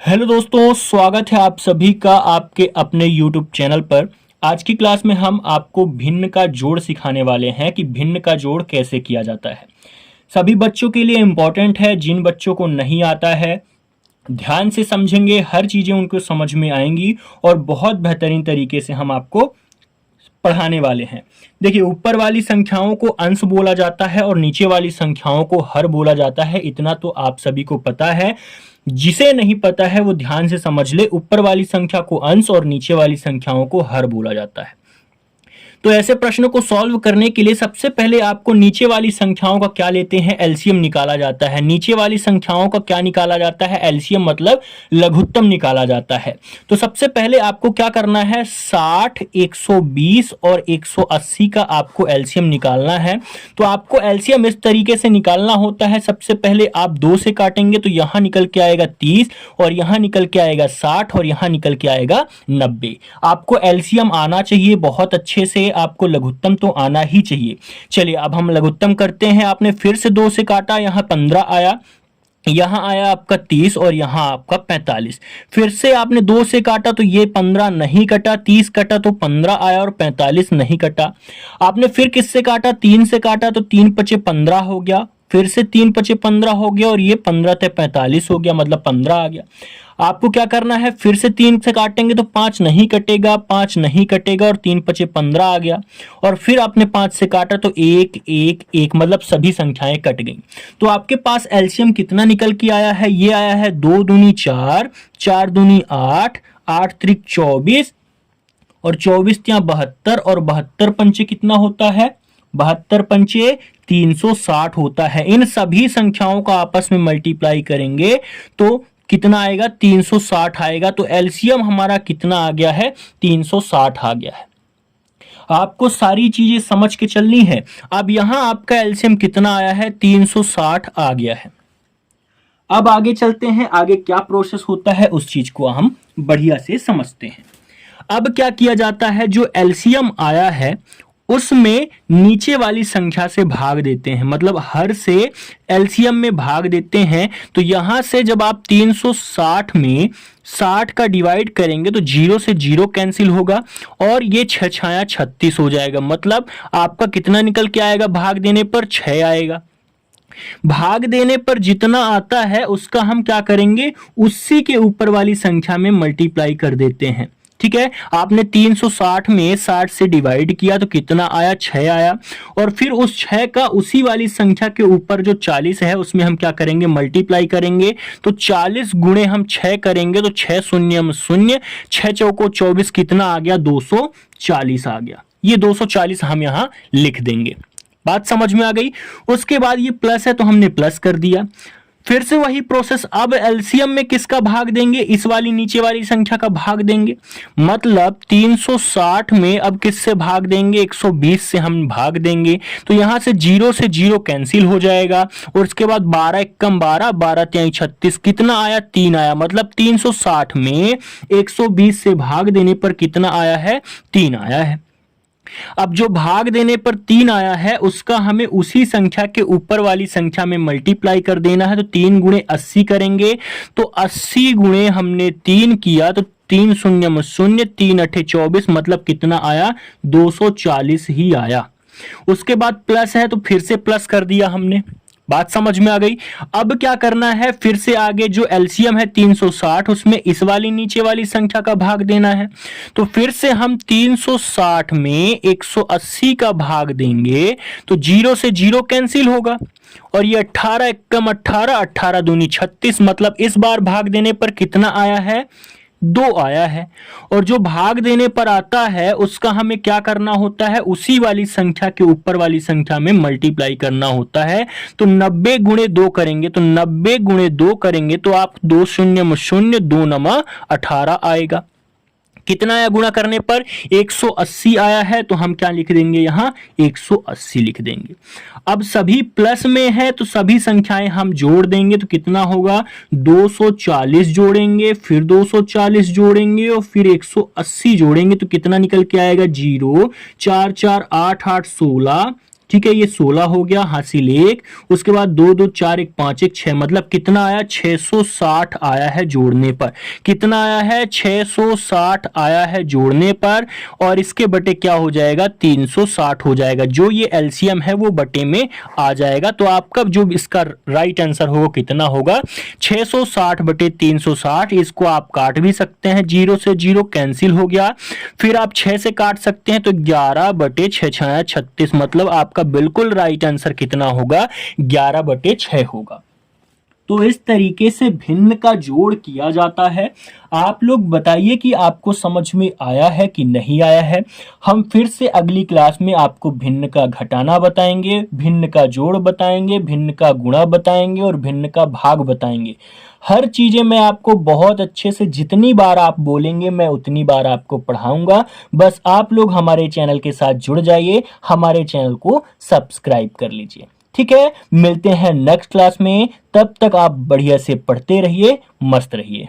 Hello दोस्तों, स्वागत है आप सभी का आपके अपने YouTube चैनल पर। आज की क्लास में हम आपको भिन्न का जोड़ सिखाने वाले हैं कि भिन्न का जोड़ कैसे किया जाता है। सभी बच्चों के लिए इम्पॉर्टेंट है। जिन बच्चों को नहीं आता है ध्यान से समझेंगे, हर चीज़ें उनको समझ में आएंगी और बहुत बेहतरीन तरीके से हम आपको पढ़ाने वाले हैं। देखिए, ऊपर वाली संख्याओं को अंश बोला जाता है और नीचे वाली संख्याओं को हर बोला जाता है। इतना तो आप सभी को पता है। जिसे नहीं पता है वो ध्यान से समझ ले। ऊपर वाली संख्या को अंश और नीचे वाली संख्याओं को हर बोला जाता है। तो ऐसे प्रश्नों को सॉल्व करने के लिए सबसे पहले आपको नीचे वाली संख्याओं का क्या लेते हैं, एलसीएम निकाला जाता है। नीचे वाली संख्याओं का क्या निकाला जाता है, एलसीएम मतलब लघुत्तम निकाला जाता है। तो सबसे पहले आपको क्या करना है, 60, 120 और 180 का आपको एलसीएम निकालना है। तो आपको एलसीएम इस तरीके से निकालना होता है। सबसे पहले आप 2 से काटेंगे तो यहां निकल के आएगा 30 और यहां निकल के आएगा 60 और यहां निकल के आएगा 90। आपको एलसीएम आना चाहिए बहुत अच्छे से, आपको लघुत्तम तो आना ही चाहिए। चलिए अब हम लघुत्तम करते हैं। आपने फिर से 2 से काटा, यहां 15 आया, यहां आया आपका 30 और यहां आपका 45। फिर से आपने 2 से काटा तो ये 15 नहीं कटा, 30 कटा तो 15 आया और 45 नहीं कटा। आपने फिर किससे काटा, 3 से काटा तो 3 पचे 15 हो गया, फिर से 3 पचे 15 हो गया और ये 15 ते 45 हो गया, मतलब 15 आ गया। आपको क्या करना है, फिर से 3 से काटेंगे तो 5 नहीं कटेगा, 5 नहीं कटेगा और 3 पचे 15 आ गया। और फिर आपने 5 से काटा तो 1 1 1, मतलब सभी संख्याएं कट गई। तो आपके पास एलसीएम कितना निकल के आया है, ये आया है 2 दूनी 4, 4 दूनी 8, 8 त्रिक 24 और 24 ત્યાં 72 और 72 पंचे कितना होता है, 72 पंचे 360 होता है। इन सभी संख्याओं का आपस में मल्टीप्लाई करेंगे तो कितना आएगा, 360 आएगा। तो एलसीएम हमारा कितना आ गया है, 360 आ गया है। आपको सारी चीजें समझ के चलनी है। अब यहां आपका एलसीएम कितना आया है, 360 आ गया है। अब आगे चलते हैं, आगे क्या प्रोसेस होता है उस चीज को हम बढ़िया से समझते हैं। अब क्या किया जाता है, जो एलसीएम आया है उसमें नीचे वाली संख्या से भाग देते हैं, मतलब हर से एलसीएम में भाग देते हैं। तो यहां से जब आप 360 में 60 का डिवाइड करेंगे तो 0 से 0 कैंसिल होगा और ये 6 छाया 36 हो जाएगा। मतलब आपका कितना निकल के आएगा, भाग देने पर 6 आएगा। भाग देने पर जितना आता है उसका हम क्या करेंगे, उसी के ऊपर वाली संख्या में मल्टीप्लाई कर देते हैं। ठीक है, आपने 360 में 60 से डिवाइड किया तो कितना आया, 6 आया। और फिर उस 6 का उसी वाली संख्या के ऊपर जो 40 है उसमें हम क्या करेंगे, मल्टीप्लाई करेंगे। तो 40 गुणे हम 6 करेंगे तो 6 शून्य 0, 6 चौको 24, कितना आ गया, 240 आ गया। ये 240 हम यहां लिख देंगे। बात समझ में आ गई। उसके बाद ये प्लस है तो हमने प्लस कर दिया। फिर से वही प्रोसेस, अब एलसीएम में किसका भाग देंगे, इस वाली नीचे वाली संख्या का भाग देंगे। मतलब 360 में अब किससे भाग देंगे, 120 से हम भाग देंगे। तो यहां से 0 से 0 कैंसिल हो जाएगा और उसके बाद 12 एकम 12, 12 त्याई 36, कितना आया, 3 आया। मतलब 360 में 120 से भाग देने पर कितना आया है, 3 आया है। अब जो भाग देने पर 3 आया है उसका हमें उसी संख्या के ऊपर वाली संख्या में मल्टीप्लाई कर देना है। तो 3 गुणे 80 करेंगे तो 80 गुणे हमने 3 किया तो 3 शून्य 0, 3 अठे 24, मतलब कितना आया, 240 ही आया। उसके बाद प्लस है तो फिर से प्लस कर दिया हमने। बात समझ में आ गई। अब क्या करना है, फिर से आगे जो एलसीएम है 360 उसमें इस वाली नीचे वाली संख्या का भाग देना है। तो फिर से हम 360 में 180 का भाग देंगे तो 0 से 0 कैंसिल होगा और ये 18 एकम 18, 18 दूनी 36, मतलब इस बार भाग देने पर कितना आया है, 2 आया है। और जो भाग देने पर आता है उसका हमें क्या करना होता है, उसी वाली संख्या के ऊपर वाली संख्या में मल्टीप्लाई करना होता है। तो 90 गुणे 2 करेंगे तो 90 गुणे 2 करेंगे तो आप 2 शून्य 0, 2 नमा 18 आएगा। कितना आया गुणा करने पर, 180 आया है। तो हम क्या लिख देंगे, यहां 180 लिख देंगे। अब सभी प्लस में है तो सभी संख्याएं हम जोड़ देंगे तो कितना होगा, 240 जोड़ेंगे, फिर 240 जोड़ेंगे और फिर 180 जोड़ेंगे तो कितना निकल के आएगा, 0 4 4 8 8 16, ठीक है, ये 16 हो गया, हासिल 1, उसके बाद 2 2 4 1 5 1 6, मतलब कितना आया 660 आया है जोड़ने पर। कितना आया है 660 आया है जोड़ने पर, और इसके बटे क्या हो जाएगा 360 हो जाएगा। जो ये एलसीएम है वो बटे में आ जाएगा। तो आपका जो इसका राइट आंसर होगा कितना होगा 660 बटे 360। इसको आप काट भी सकते हैं, 0 से 0 कैंसिल हो गया। फिर आप 6 से काट सकते हैं, तो 11 बटे 6 6 36, मतलब आपका बिल्कुल राइट आंसर कितना होगा 11 बटे 6 होगा। तो इस तरीके से भिन्न का जोड़ किया जाता है। आप लोग बताइए कि आपको समझ में आया है कि नहीं आया है। हम फिर से अगली क्लास में आपको भिन्न का घटाना बताएंगे, भिन्न का जोड़ बताएंगे, भिन्न का गुणा बताएंगे और भिन्न का भाग बताएंगे। हर चीजें मैं आपको बहुत अच्छे से, जितनी बार आप बोलेंगे मैं उतनी बार आपको पढ़ाऊंगा। बस आप लोग हमारे चैनल के साथ जुड़ जाइए, हमारे चैनल को सब्सक्राइब कर लीजिए। ठीक है, मिलते हैं नेक्स्ट क्लास में। तब तक आप बढ़िया से पढ़ते रहिए, मस्त रहिए।